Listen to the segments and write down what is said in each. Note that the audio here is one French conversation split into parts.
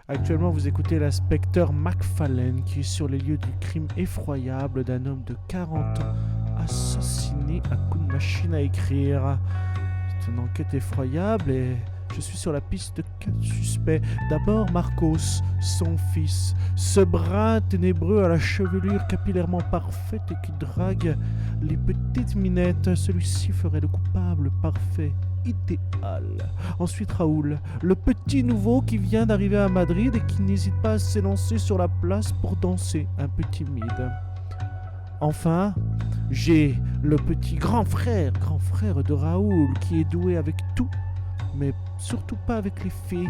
Actuellement, vous écoutez l'inspecteur McFallen qui est sur les lieux du crime effroyable d'un homme de 40 ans assassiné à coups de machine à écrire. C'est une enquête effroyable et je suis sur la piste de 4 suspects. D'abord Marcos, son fils, ce bras ténébreux à la chevelure capillairement parfaite et qui drague les petites minettes. Celui-ci ferait le coupable parfait, idéal. Ensuite Raoul, le petit nouveau qui vient d'arriver à Madrid et qui n'hésite pas à s'élancer sur la place pour danser, un peu timide. Enfin, j'ai le petit grand frère de Raoul qui est doué avec tout, mais surtout pas avec les filles.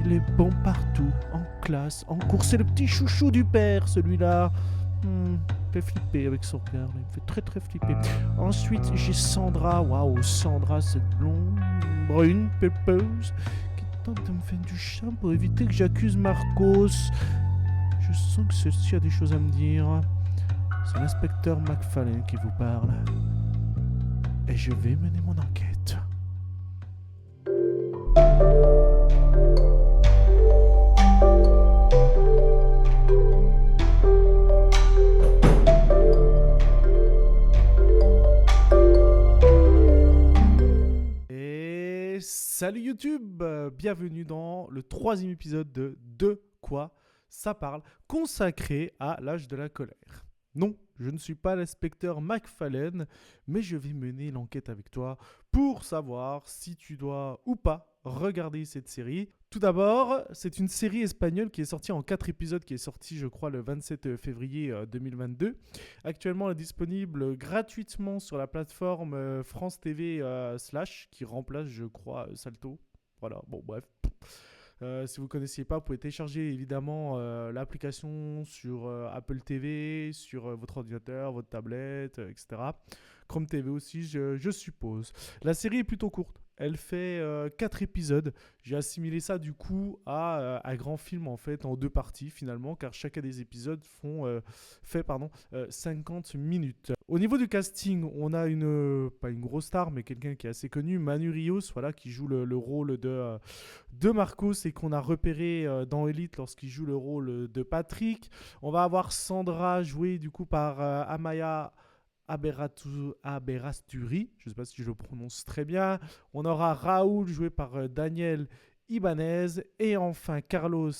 Il est bon partout, en classe, en cours. C'est le petit chouchou du père, celui-là. Il fait flipper avec son père, il me fait très très flipper. Ensuite, j'ai Sandra. Waouh, Sandra, cette blonde, brune, pulpeuse, qui tente de me faire du charme pour éviter que j'accuse Marcos. Je sens que ceci a des choses à me dire. C'est l'inspecteur McFallen qui vous parle. Et je vais mener mon enquête. Et salut YouTube, bienvenue dans le 3e épisode de quoi ça parle, consacré à l'âge de la colère. Non, je ne suis pas l'inspecteur McFallen, mais je vais mener l'enquête avec toi pour savoir si tu dois ou pas regarder cette série. Tout d'abord, c'est une série espagnole qui est sortie en 4 épisodes, qui est sortie, je crois, le 27 février 2022. Actuellement, elle est disponible gratuitement sur la plateforme France TV / qui remplace, je crois, Salto. Voilà, bon, bref. Si vous ne connaissiez pas, vous pouvez télécharger évidemment l'application sur Apple TV, sur votre ordinateur, votre tablette, etc. Chrome TV aussi, je suppose. La série est plutôt courte. Elle fait 4 épisodes. J'ai assimilé ça du coup à un grand film en fait, en 2 parties finalement, car chacun des épisodes fait 50 minutes. Au niveau du casting, on a pas une grosse star, mais quelqu'un qui est assez connu, Manu Rios, voilà, qui joue le rôle de Marcos et qu'on a repéré dans Elite lorsqu'il joue le rôle de Patrick. On va avoir Sandra jouée du coup par Amaya Aberasturi, je ne sais pas si je le prononce très bien. On aura Raoul joué par Daniel Ibanez et enfin Carlos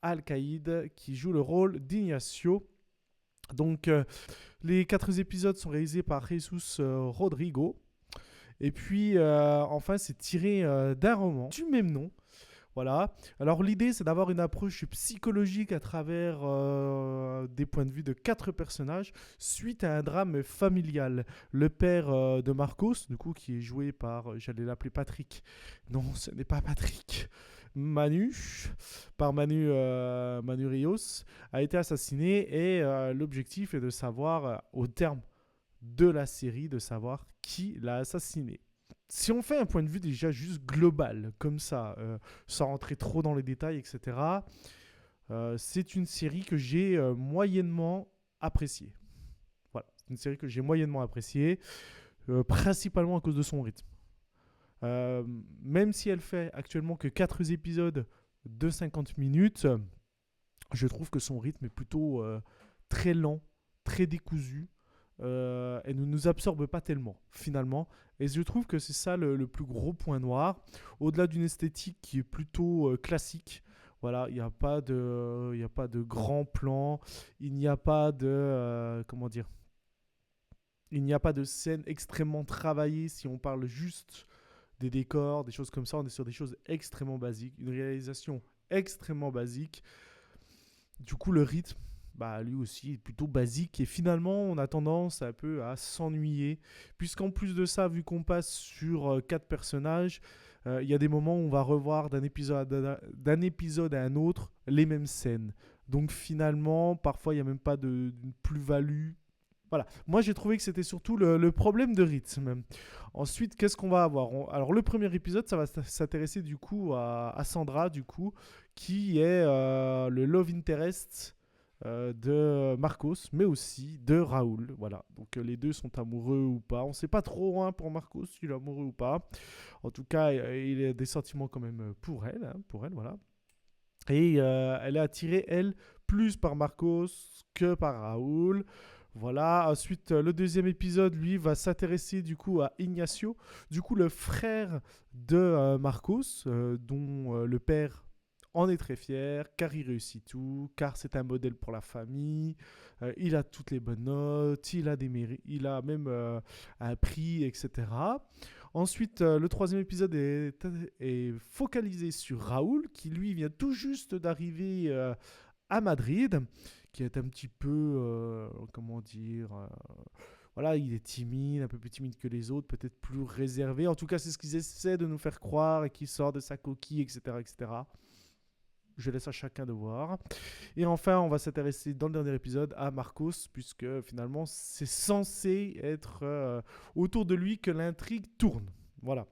Alcaïde qui joue le rôle d'Ignacio. Donc les 4 épisodes sont réalisés par Jesus Rodrigo. Et puis enfin c'est tiré d'un roman du même nom. Voilà. Alors l'idée, c'est d'avoir une approche psychologique à travers des points de vue de 4 personnages suite à un drame familial. Le père de Marcos, du coup, qui est joué par, j'allais l'appeler Patrick. Non, ce n'est pas Patrick. Manu Rios, a été assassiné et l'objectif est de savoir, au terme de la série, de savoir qui l'a assassiné. Si on fait un point de vue déjà juste global, comme ça, sans rentrer trop dans les détails, etc., c'est une série que j'ai moyennement appréciée. Voilà, c'est une série que j'ai moyennement appréciée, principalement à cause de son rythme. Même si elle fait actuellement que 4 épisodes de 50 minutes, je trouve que son rythme est plutôt très lent, très décousu. Elle ne nous absorbe pas tellement finalement, et je trouve que c'est ça le plus gros point noir, au-delà d'une esthétique qui est plutôt classique. Voilà, il n'y a pas de grands plans, il n'y a pas de il n'y a pas de scène extrêmement travaillée. Si on parle juste des décors, des choses comme ça, on est sur des choses extrêmement basiques, une réalisation extrêmement basique. Du coup, le rythme, lui aussi, est plutôt basique. Et finalement, on a tendance un peu à s'ennuyer. Puisqu'en plus de ça, vu qu'on passe sur 4 personnages, il y a des moments où on va revoir d'un épisode à un autre les mêmes scènes. Donc finalement, parfois, il n'y a même pas de plus-value. Voilà. Moi, j'ai trouvé que c'était surtout le problème de rythme. Ensuite, qu'est-ce qu'on va avoir ? Alors, le premier épisode, ça va s'intéresser du coup à Sandra, du coup, qui est le love interest de Marcos, mais aussi de Raoul. Voilà. Donc, les deux sont amoureux ou pas. On ne sait pas trop pour Marcos s'il est amoureux ou pas. En tout cas, il a des sentiments quand même pour elle, voilà. Et elle est attirée, elle, plus par Marcos que par Raoul. Voilà, ensuite le deuxième épisode, lui, va s'intéresser du coup à Ignacio, du coup le frère de Marcos, dont le père en est très fier, car il réussit tout, car c'est un modèle pour la famille, il a toutes les bonnes notes, il a même un prix, etc. Ensuite, le troisième épisode est focalisé sur Raoul, qui lui vient tout juste d'arriver à Madrid, qui est un petit peu, comment dire, voilà, il est timide, un peu plus timide que les autres, peut-être plus réservé. En tout cas, c'est ce qu'ils essaient de nous faire croire et qui sort de sa coquille, etc., etc. Je laisse à chacun de voir. Et enfin, on va s'intéresser dans le dernier épisode à Marcos, puisque finalement, c'est censé être autour de lui que l'intrigue tourne. Voilà.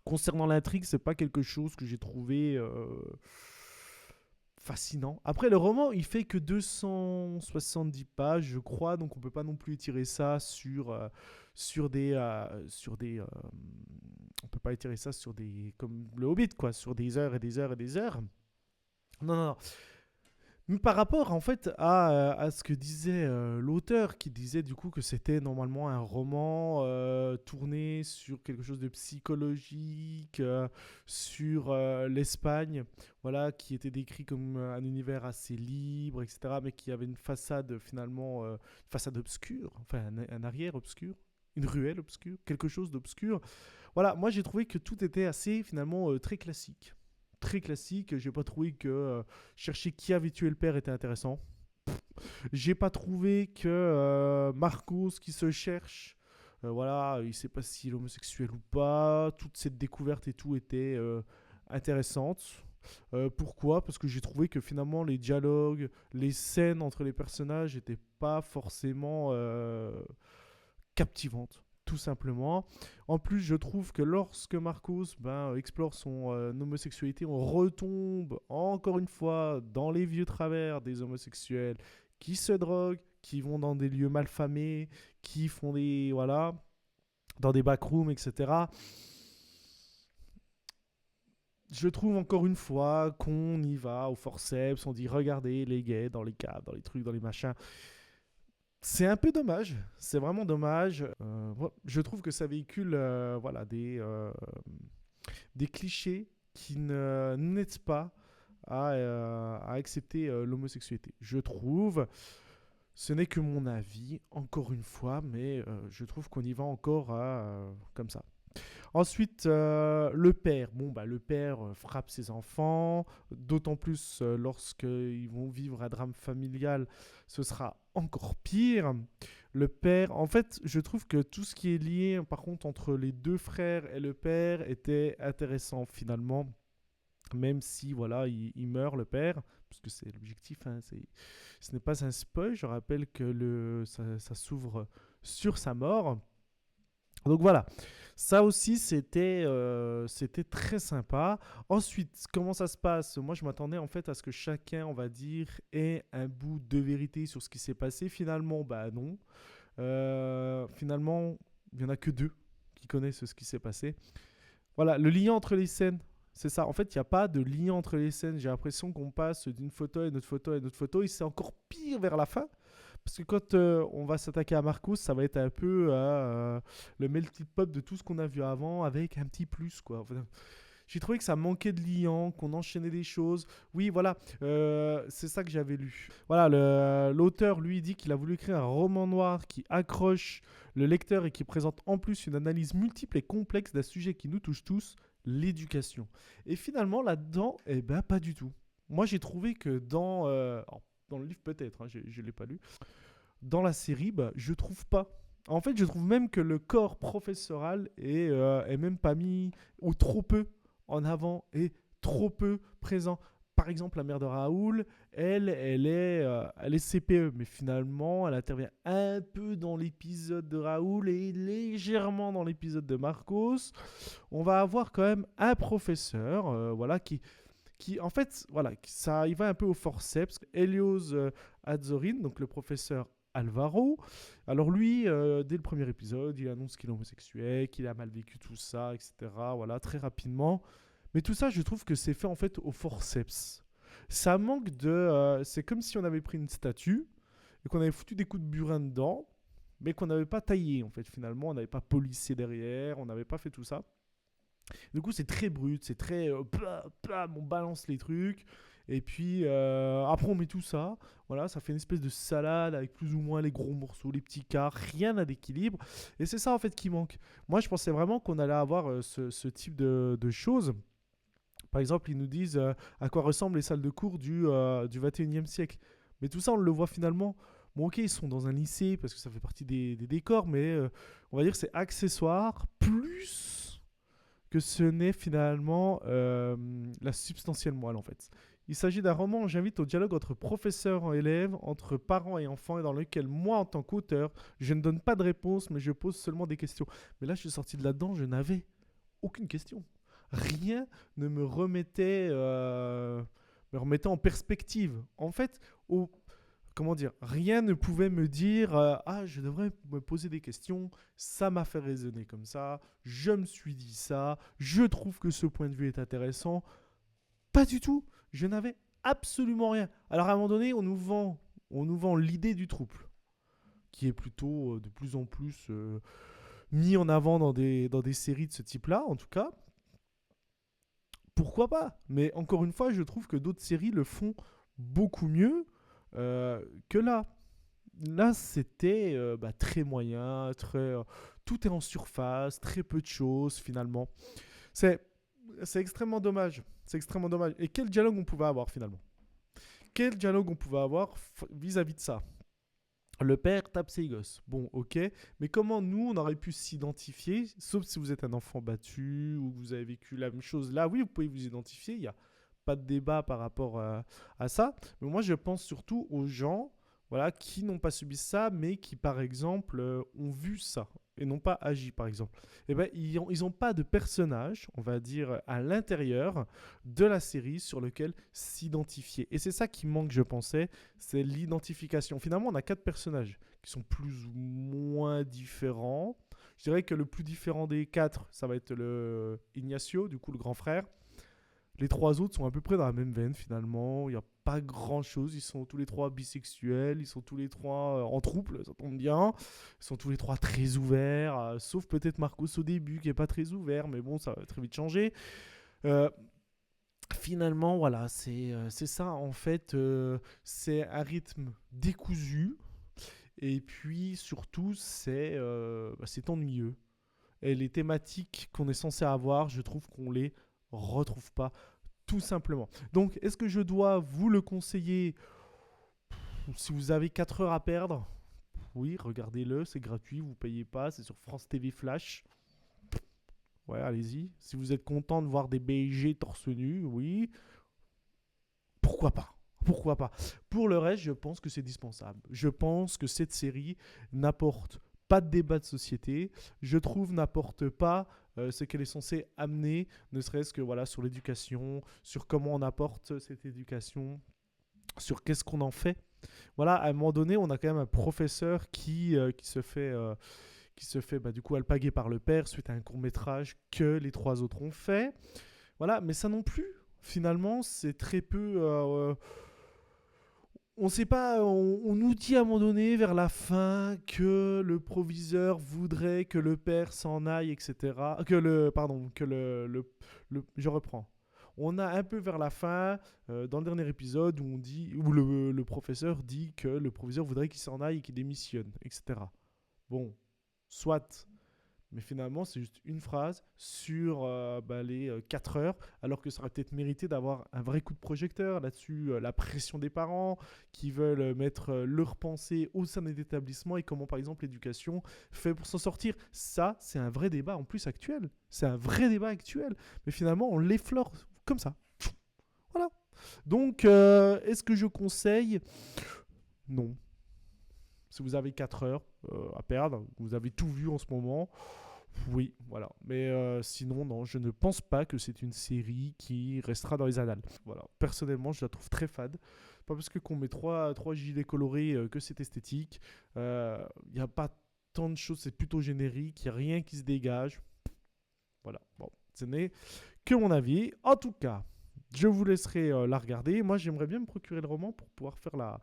Concernant l'intrigue, c'est pas quelque chose que j'ai trouvé fascinant. Après, le roman, il fait que 270 pages, je crois, donc on peut pas non plus étirer ça sur des on peut pas étirer ça sur des comme le Hobbit quoi, sur des heures et des heures et des heures. Non, non, non. Mais par rapport en fait à ce que disait l'auteur, qui disait du coup que c'était normalement un roman tourné sur quelque chose de psychologique, sur l'Espagne, voilà, qui était décrit comme un univers assez libre, etc., mais qui avait une façade finalement, une façade obscure, enfin un arrière obscur, une ruelle obscure, quelque chose d'obscur. Voilà, moi j'ai trouvé que tout était assez finalement très classique. Très classique, j'ai pas trouvé que chercher qui avait tué le père était intéressant. J'ai pas trouvé que Marcos qui se cherche, voilà, il sait pas s'il est homosexuel ou pas, toute cette découverte et tout était intéressante. Pourquoi? Parce que j'ai trouvé que finalement les dialogues, les scènes entre les personnages n'étaient pas forcément captivante, tout simplement. En plus, je trouve que lorsque Marcos explore son homosexualité, on retombe encore une fois dans les vieux travers des homosexuels qui se droguent, qui vont dans des lieux malfamés, qui font des... Voilà, dans des backrooms, etc. Je trouve encore une fois qu'on y va au forceps, on dit regardez les gays dans les caves, dans les trucs, dans les machins. C'est un peu dommage, c'est vraiment dommage. Je trouve que ça véhicule voilà, des clichés qui n'aident pas à accepter l'homosexualité. Je trouve, ce n'est que mon avis, encore une fois, mais je trouve qu'on y va encore comme ça. Ensuite, le père. Bon, bah, le père frappe ses enfants, d'autant plus lorsqu'ils vont vivre un drame familial, ce sera encore pire. Le père, en fait, je trouve que tout ce qui est lié, par contre, entre les deux frères et le père était intéressant finalement, même si, voilà, il meurt, le père, parce que c'est l'objectif, hein, ce n'est pas un spoil, je rappelle que ça s'ouvre sur sa mort. Donc voilà, ça aussi c'était très sympa. Ensuite, comment ça se passe? Moi je m'attendais en fait à ce que chacun, on va dire, ait un bout de vérité sur ce qui s'est passé. Finalement, bah non. Finalement, il n'y en a que deux qui connaissent ce qui s'est passé. Voilà, le lien entre les scènes, c'est ça. En fait, il n'y a pas de lien entre les scènes. J'ai l'impression qu'on passe d'une photo à une autre photo à une autre photo. Et c'est encore pire vers la fin. Parce que quand on va s'attaquer à Marcos, ça va être un peu le melting pot de tout ce qu'on a vu avant avec un petit plus, quoi. Enfin, j'ai trouvé que ça manquait de liant, qu'on enchaînait des choses. Oui, voilà, c'est ça que j'avais lu. Voilà, l'auteur, lui, dit qu'il a voulu écrire un roman noir qui accroche le lecteur et qui présente en plus une analyse multiple et complexe d'un sujet qui nous touche tous, l'éducation. Et finalement, là-dedans, eh ben, pas du tout. Moi, j'ai trouvé que dans le livre peut-être, hein, je ne l'ai pas lu, dans la série, bah, je trouve pas. En fait, je trouve même que le corps professoral est même pas mis, ou trop peu en avant, et trop peu présent. Par exemple, la mère de Raoul, elle est CPE, mais finalement, elle intervient un peu dans l'épisode de Raoul et légèrement dans l'épisode de Marcos. On va avoir quand même un professeur, voilà, qui en fait, voilà, ça y va un peu au forceps. Helios Azorin, donc le professeur Alvaro. Alors lui, dès le premier épisode, il annonce qu'il est homosexuel, qu'il a mal vécu tout ça, etc. Voilà, très rapidement. Mais tout ça, je trouve que c'est fait en fait au forceps. Ça manque de... c'est comme si on avait pris une statue et qu'on avait foutu des coups de burin dedans, mais qu'on n'avait pas taillé, en fait, finalement. On n'avait pas polissé derrière, on n'avait pas fait tout ça. Du coup, c'est très brut, c'est très... on balance les trucs. Et puis, après, on met tout ça. Voilà, ça fait une espèce de salade avec plus ou moins les gros morceaux, les petits quarts. Rien n'a d'équilibre. Et c'est ça, en fait, qui manque. Moi, je pensais vraiment qu'on allait avoir ce type de choses. Par exemple, ils nous disent à quoi ressemblent les salles de cours du 21e siècle. Mais tout ça, on le voit finalement. Bon, ok, ils sont dans un lycée parce que ça fait partie des décors, mais on va dire que c'est accessoire plus que ce n'est finalement la substantielle moelle en fait. Il s'agit d'un roman, j'invite au dialogue entre professeurs et élèves, entre parents et enfants, et dans lequel moi, en tant qu'auteur, je ne donne pas de réponse, mais je pose seulement des questions. Mais là, je suis sorti de là-dedans, je n'avais aucune question. Rien ne me remettait en perspective. En fait, comment dire, rien ne pouvait me dire ah, je devrais me poser des questions, ça m'a fait raisonner comme ça, je me suis dit ça, je trouve que ce point de vue est intéressant. Pas du tout. Je n'avais absolument rien. Alors à un moment donné, on nous vend l'idée du trouble, qui est plutôt de plus en plus mis en avant dans des séries de ce type-là, en tout cas. Pourquoi pas? Mais encore une fois, je trouve que d'autres séries le font beaucoup mieux que là. Là, c'était très moyen, tout est en surface, très peu de choses finalement. C'est, c'est extrêmement dommage. C'est extrêmement dommage. Et quel dialogue on pouvait avoir finalement? Quel dialogue on pouvait avoir vis-à-vis de ça? Le père tape ses gosses. Bon, ok. Mais comment nous, on aurait pu s'identifier, sauf si vous êtes un enfant battu ou que vous avez vécu la même chose. Là, oui, vous pouvez vous identifier. Il n'y a pas de débat par rapport à ça. Mais moi, je pense surtout aux gens voilà, qui n'ont pas subi ça, mais qui, par exemple, ont vu ça et n'ont pas agi, par exemple. Eh ben, ils ont pas de personnage, on va dire, à l'intérieur de la série sur lequel s'identifier. Et c'est ça qui manque, je pensais, c'est l'identification. Finalement, on a 4 personnages qui sont plus ou moins différents. Je dirais que le plus différent des 4, ça va être le Ignacio, du coup le grand frère. Les 3 autres sont à peu près dans la même veine finalement. Il n'y a pas grand chose. Ils sont tous les 3 bisexuels. Ils sont tous les 3 en trouble, ça tombe bien. Ils sont tous les 3 très ouverts. Sauf peut-être Marcos au début qui n'est pas très ouvert. Mais bon, ça va très vite changer. Euh, Finalement, voilà, c'est ça en fait. C'est un rythme décousu. Et puis surtout, c'est ennuyeux. Et les thématiques qu'on est censé avoir, je trouve qu'on les retrouve pas tout simplement. Donc, est-ce que je dois vous le conseiller si vous avez 4 heures à perdre? Oui, regardez-le, c'est gratuit, vous payez pas, c'est sur France TV Flash. Ouais, allez-y. Si vous êtes content de voir des BG torse nu, oui, pourquoi pas? Pourquoi pas? Pour le reste, je pense que c'est dispensable. Je pense que cette série n'apporte pas de débat de société. Je trouve n'apporte pas ce qu'elle est censée amener, ne serait-ce que voilà, sur l'éducation, sur comment on apporte cette éducation, sur qu'est-ce qu'on en fait. Voilà, à un moment donné, on a quand même un professeur qui se fait du coup alpaguer par le père suite à un court-métrage que les 3 autres ont fait. Voilà, mais ça non plus, finalement, c'est très peu... on sait pas, on nous dit à un moment donné, vers la fin, que le proviseur voudrait que le père s'en aille, etc. Je reprends. On a un peu vers la fin, dans le dernier épisode, où le professeur dit que le proviseur voudrait qu'il s'en aille et qu'il démissionne, etc. Bon, soit. Mais finalement, c'est juste une phrase sur les 4 heures, alors que ça aurait peut-être mérité d'avoir un vrai coup de projecteur là-dessus, la pression des parents qui veulent mettre leurs pensées au sein des établissements et comment, par exemple, l'éducation fait pour s'en sortir. Ça, c'est un vrai débat en plus actuel. C'est un vrai débat actuel. Mais finalement, on l'effleure comme ça. Voilà. Donc, est-ce que je conseille? Non. Si vous avez 4 heures à perdre, vous avez tout vu en ce moment, oui, voilà. Mais sinon, non, je ne pense pas que c'est une série qui restera dans les annales. Voilà. Personnellement, je la trouve très fade. Pas parce que qu'on met trois gilets colorés que c'est esthétique. Il n'y a pas tant de choses, c'est plutôt générique. Il n'y a rien qui se dégage. Voilà. Bon, ce n'est que mon avis. En tout cas, Je vous laisserai la regarder. Moi, j'aimerais bien me procurer le roman pour pouvoir faire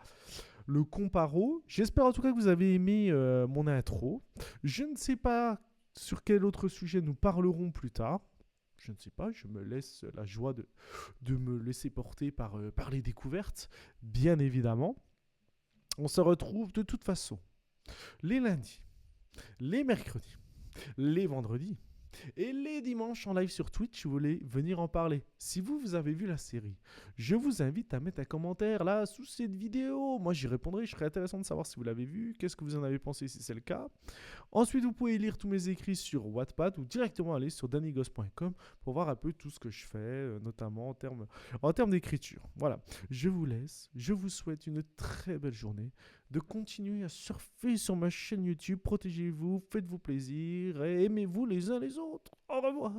le comparo. J'espère en tout cas que vous avez aimé mon intro. Je ne sais pas sur quel autre sujet nous parlerons plus tard. Je ne sais pas, je me laisse la joie de me laisser porter par les découvertes, bien évidemment. On se retrouve de toute façon les lundis, les mercredis, les vendredis et les dimanches en live sur Twitch. Si vous voulez venir en parler. Si vous avez vu la série, je vous invite à mettre un commentaire là sous cette vidéo. Moi, j'y répondrai. Je serais intéressant de savoir si vous l'avez vu. Qu'est-ce que vous en avez pensé si c'est le cas. Ensuite, vous pouvez lire tous mes écrits sur Wattpad ou directement aller sur dannygos.com pour voir un peu tout ce que je fais, notamment en termes d'écriture. Voilà. Je vous laisse. Je vous souhaite une très belle journée. De continuer à surfer sur ma chaîne YouTube. Protégez-vous, faites-vous plaisir et aimez-vous les uns les autres. Au revoir.